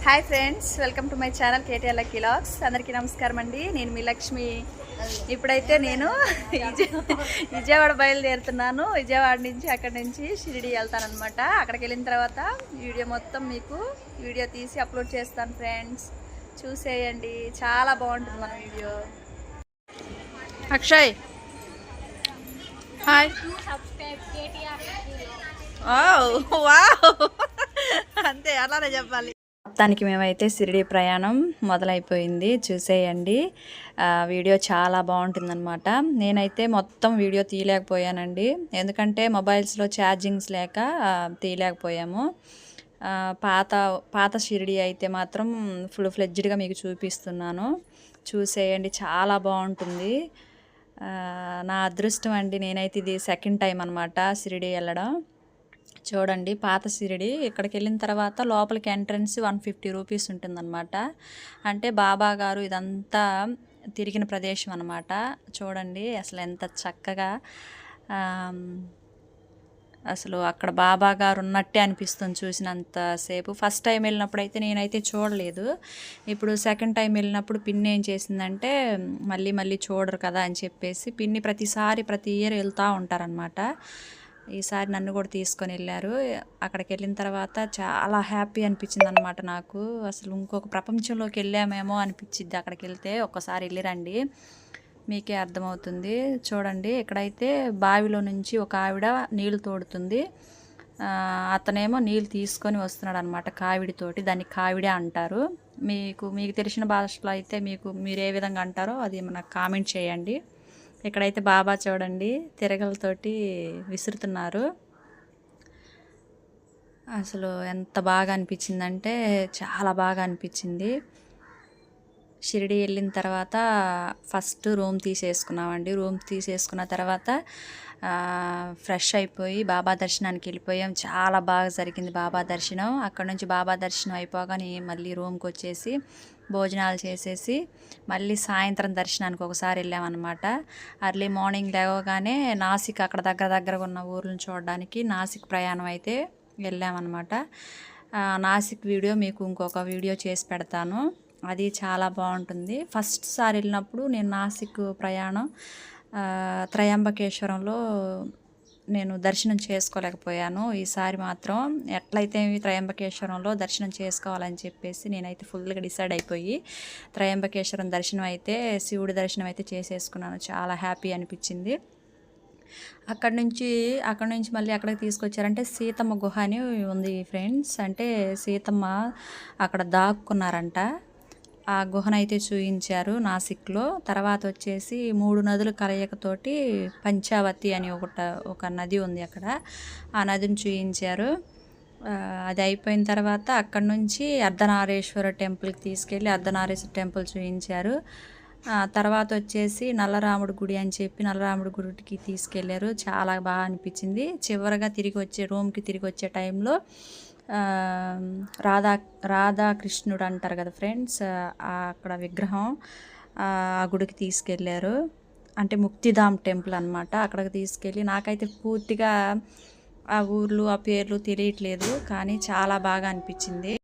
Hi friends, welcome to my channel KTR lucky vlogs. అందరికీ నమస్కారం అండి. నేను మీ లక్ష్మి. ఇప్పుడైతే నేను విజయవాడ బయలుదేరుతున్నాను. విజయవాడ నుంచి అక్కడి నుంచి షిరిడి వెళ్తాను అనమాట. అక్కడికి వెళ్ళిన తర్వాత వీడియో మొత్తం మీకు వీడియో తీసి అప్లోడ్ చేస్తాను ఫ్రెండ్స్, చూసేయండి. చాలా బాగుంటుంది మన వీడియో. అక్షయ్ హాయ్. అంతే, అలానే చెప్పాలి. మొత్తానికి మేమైతే షిరిడి ప్రయాణం మొదలైపోయింది, చూసేయండి. వీడియో చాలా బాగుంటుందన్నమాట. నేనైతే మొత్తం వీడియో తీయలేకపోయానండి, ఎందుకంటే మొబైల్స్లో ఛార్జింగ్స్ లేక తీయలేకపోయాము. పాత షిరిడి అయితే మాత్రం ఫుల్ ఫ్లెడ్జ్డ్గా మీకు చూపిస్తున్నాను, చూసేయండి. చాలా బాగుంటుంది. నా అదృష్టం అండి, నేనైతే ఇది సెకండ్ టైం అనమాట షిరిడి వెళ్ళడం. చూడండి, పాత షిరిడి. ఇక్కడికి వెళ్ళిన తర్వాత లోపలికి ఎంట్రన్స్ 150 రూపీస్ ఉంటుందన్నమాట. అంటే బాబా గారు ఇదంతా తిరిగిన ప్రదేశం అనమాట. చూడండి అసలు ఎంత చక్కగా, అసలు అక్కడ బాబా గారు ఉన్నట్టే అనిపిస్తుంది చూసినంతసేపు. ఫస్ట్ టైం వెళ్ళినప్పుడు అయితే నేనైతే చూడలేదు. ఇప్పుడు సెకండ్ టైం వెళ్ళినప్పుడు పిన్ని ఏం చేసిందంటే, మళ్ళీ మళ్ళీ చూడరు కదా అని చెప్పేసి పిన్ని ప్రతి ఇయర్ వెళ్తూ ఉంటారనమాట. ఈసారి నన్ను కూడా తీసుకొని వెళ్ళారు. అక్కడికి వెళ్ళిన తర్వాత చాలా హ్యాపీ అనిపించింది అనమాట నాకు. అసలు ఇంకొక ప్రపంచంలోకి వెళ్ళామేమో అనిపించింది అక్కడికి వెళ్తే. ఒక్కసారి వెళ్ళిరండి, మీకే అర్థమవుతుంది. చూడండి, ఇక్కడైతే బావిలో నుంచి ఒక ఆవిడ నీళ్ళు తోడుతుంది, అతనేమో నీళ్ళు తీసుకొని వస్తున్నాడు అనమాట కావిడితోటి. దాన్ని కావిడే అంటారు. మీకు తెలిసిన భాషలో అయితే మీరు ఏ విధంగా అంటారో అది నాకు కామెంట్ చేయండి. ఇక్కడైతే బాబా చూడండి తిరగలతోటి విసురుతున్నారు. అసలు ఎంత బాగా అనిపించిందంటే చాలా బాగా అనిపించింది. షిరిడి వెళ్ళిన తర్వాత ఫస్ట్ రూమ్ తీసేసుకున్నామండి. రూమ్ తీసేసుకున్న తర్వాత ఫ్రెష్ అయిపోయి బాబా దర్శనానికి వెళ్ళిపోయాం. చాలా బాగా జరిగింది బాబా దర్శనం. అక్కడ నుంచి బాబా దర్శనం అయిపోగానే మళ్ళీ రూమ్కి వచ్చేసి భోజనాలు చేసేసి మళ్ళీ సాయంత్రం దర్శనానికి ఒకసారి వెళ్ళామన్నమాట. అర్లీ మార్నింగ్ లేవగానే నాసిక్, అక్కడ దగ్గరగా ఉన్న ఊర్లను చూడడానికి నాసిక్ ప్రయాణం అయితే వెళ్ళామన్నమాట. నాసిక్ వీడియో మీకు ఇంకొక వీడియో చేసి పెడతాను, అది చాలా బాగుంటుంది. ఫస్ట్ సారి వెళ్ళినప్పుడు నేను నాసిక్ ప్రయాణం త్రయంబకేశ్వరంలో నేను దర్శనం చేసుకోలేకపోయాను. ఈసారి మాత్రం ఎట్లయితే త్రయంబకేశ్వరంలో దర్శనం చేసుకోవాలని చెప్పేసి నేనైతే ఫుల్గా డిసైడ్ అయిపోయి త్రయంబకేశ్వరం దర్శనం అయితే, శివుడి దర్శనం అయితే చేసేసుకున్నాను. చాలా హ్యాపీ అనిపించింది. అక్కడి నుంచి మళ్ళీ అక్కడికి తీసుకొచ్చారంటే సీతమ్మ గుహ అని ఉంది ఫ్రెండ్స్. అంటే సీతమ్మ అక్కడ దాక్కున్నారంట. ఆ గుహనైతే చూయించారు నాసిక్లో. తర్వాత వచ్చేసి 3 నదుల కలయికతోటి పంచావతి అని ఒక నది ఉంది అక్కడ, ఆ నదిని చూయించారు. అది అయిపోయిన తర్వాత అక్కడ నుంచి అర్ధనారీశ్వర టెంపుల్కి తీసుకెళ్ళి అర్ధనారీశ్వర టెంపుల్ చూయించారు. తర్వాత వచ్చేసి నల్లరాముడి గుడి అని చెప్పి నల్లరాముడి గుడికి తీసుకెళ్లారు. చాలా బాగా అనిపించింది. చివరిగా రూమ్కి తిరిగి వచ్చే టైంలో రాధాకృష్ణుడు అంటారు కదా ఫ్రెండ్స్, అక్కడ విగ్రహం ఆ గుడికి తీసుకెళ్ళారు. అంటే ముక్తిధామ్ టెంపుల్ అనమాట. అక్కడికి తీసుకెళ్ళి, నాకైతే పూర్తిగా ఆ ఊర్లు ఆ పేర్లు తెలియట్లేదు, కానీ చాలా బాగా అనిపించింది.